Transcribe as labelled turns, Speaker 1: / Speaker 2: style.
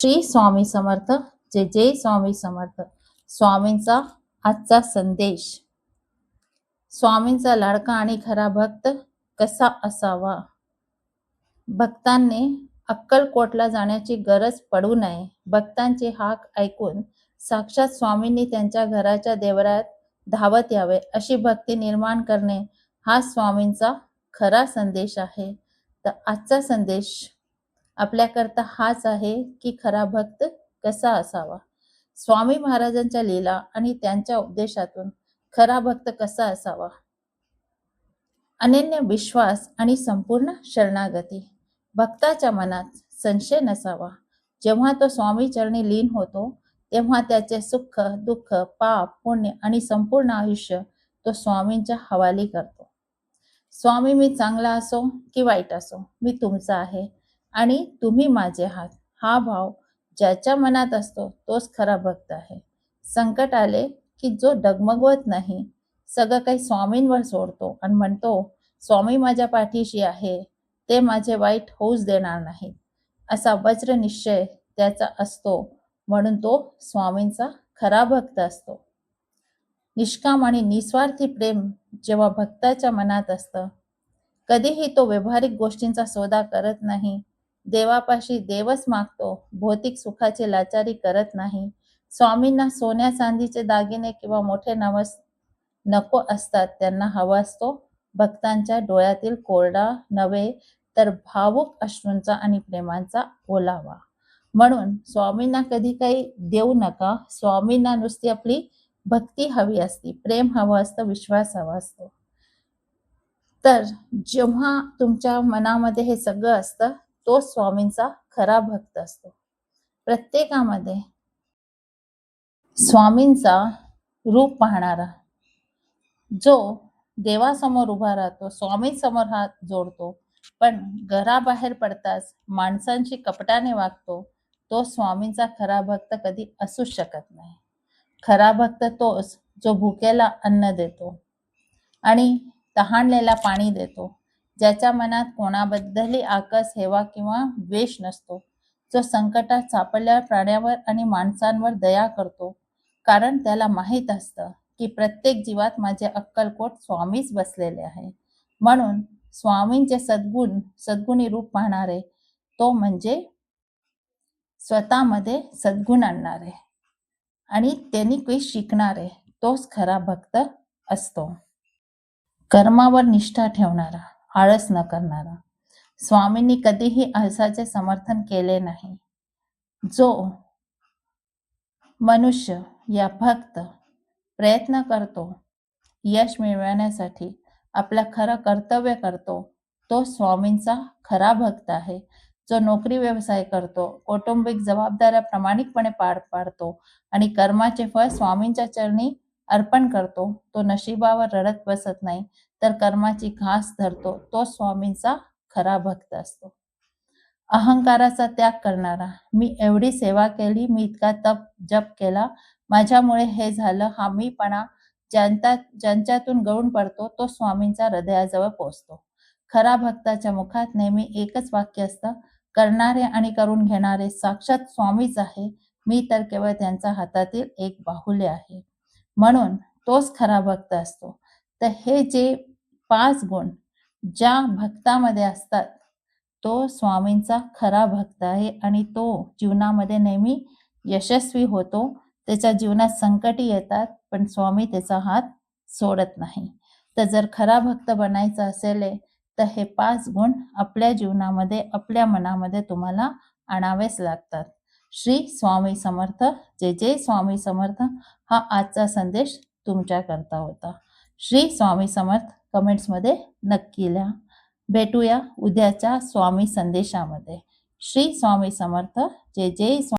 Speaker 1: श्री स्वामी समर्थ. जय जय स्वामी समर्थ. स्वामींचा आजचा संदेश. स्वामींचा लाडका आणि खरा भक्त कसा असावा? भक्तांनी अक्कलकोटला जाण्याची गरज पडू नये. भक्तांची हाक ऐकून साक्षात स्वामींनी त्यांच्या घराच्या देवळात धावत यावे अशी भक्ती निर्माण करणे हा स्वामींचा खरा संदेश आहे. तर आजचा संदेश आपल्याकरता हाच आहे की खरा भक्त कसा असावा. स्वामी महाराजांच्या लीला आणि त्यांच्या उपदेशातून खरा भक्त कसा असावा. अनन्य विश्वास आणि संपूर्ण शरणागती. भक्ताच्या मनात संशय नसावा. जेव्हा तो स्वामी चरणी लीन होतो तेव्हा त्याचे सुख, दुःख, पाप, पुण्य आणि संपूर्ण आयुष्य तो स्वामींच्या हवाली करतो. स्वामी, मी चांगला असो की वाईट असो, मी तुमचा आहे आणि तुम्ही माझे आहात, हा भाव ज्याच्या मनात असतो तोच खरा भक्त आहे. संकट आले की जो डगमगवत नाही, सगळं काही स्वामींवर सोडतो आणि म्हणतो, स्वामी माझ्या पाठीशी आहे, ते माझे वाईट होऊच देणार नाही, असा वज्र निश्चय त्याचा असतो. म्हणून तो स्वामींचा खरा भक्त असतो. निष्काम आणि निस्वार्थी प्रेम जेव्हा भक्ताच्या मनात असतं, कधीही तो व्यावहारिक गोष्टींचा सौदा करत नाही. देवापाशी देवच मागतो. भौतिक सुखाची लाचारी करत नाही. स्वामींना सोन्या चांदीचे दागिने किंवा मोठे नवस नको असतात. त्यांना हवा असतो भक्तांच्या डोळ्यातील कोरडा नव्हे तर भावुक अश्रूंचा आणि प्रेमांचा ओलावा. म्हणून स्वामींना कधी काही देऊ नका. स्वामींना नुसती आपली भक्ती हवी असती, प्रेम हवं असतं, विश्वास हवा असतो. तर जेव्हा तुमच्या मनामध्ये हे सगळं असतं, तो स्वामींचा खरा भक्त असतो. प्रत्येकामध्ये स्वामींचा रूप पाहणारा जो देवासमोर उभा राहतो, स्वामींसमोर हात जोडतो, पण घराबाहेर पडताच माणसांशी कपटाने वागतो, तो स्वामींचा खरा भक्त कधी असू शकत नाही. खरा भक्त तोच जो भुकेला अन्न देतो आणि तहानलेला पाणी देतो, ज्याच्या मनात कोणाबद्दलही आकस, हेवा किंवा द्वेष नसतो, जो संकटात सापडलेल्या प्राण्यावर आणि माणसांवर दया करतो, कारण त्याला माहीत असतं की प्रत्येक जीवात माझे अक्कलकोट स्वामीच बसलेले आहे. म्हणून स्वामींचे सद्गुणी रूप पाहणारे, तो म्हणजे स्वतःमध्ये सद्गुण आणणारे आणि त्यांनी काही शिकणारे, तोच खरा भक्त असतो. कर्मावर निष्ठा ठेवणारा, आळस न करणारा. स्वामींनी कधीही आळसाचे समर्थन केले नाही. जो मनुष्य या भक्त प्रयत्न करतो, यश मिळवण्यासाठी आपलं खरं कर्तव्य करतो, तो स्वामींचा खरा भक्त आहे. जो नोकरी व्यवसाय करतो, कौटुंबिक जबाबदाऱ्या प्रामाणिकपणे पार पाडतो आणि कर्माचे फळ स्वामींच्या चरणी अर्पण करतो, तो नशिबावर रडत बसत नाही तर कर्माची घास धरतो, तो स्वामींचा खरा भक्त असतो. अहंकाराचा त्याग करणारा. मी एवढी सेवा केली, मी इतका तप जप केला, माझ्यामुळे हे झालं, हा मीपणा ज्यांच्यातून गळून पडतो, तो स्वामींच्या हृदयाजवळ पोहोचतो. खरा भक्ताच्या मुखात नेहमी एकच वाक्य असतं, करणारे आणि करून घेणारे साक्षात स्वामीच आहे, मी तर केवळ त्यांच्या हातातील एक बाहुले आहे. म्हणून तोच खरा भक्त असतो. तर हे जे 5 गुण ज्या भक्तामध्ये असतात, तो स्वामींचा खरा भक्त आहे आणि तो जीवनामध्ये नेहमी यशस्वी होतो. त्याच्या जीवनात संकटे येतात, पण स्वामी त्याचा हात सोडत नाही. तर जर खरा भक्त बनायचं असेल तर हे 5 गुण आपल्या जीवनामध्ये, आपल्या मनामध्ये तुम्हाला आणावेच लागतात. श्री स्वामी समर्थ. जय जय स्वामी समर्थ. हा आजचा संदेश तुमच्याकरता होता. श्री स्वामी समर्थ कमेंट्समध्ये नक्की लिहा. भेटूया उद्याच्या स्वामी संदेशामध्ये. श्री स्वामी समर्थ. जय जय स्वामी.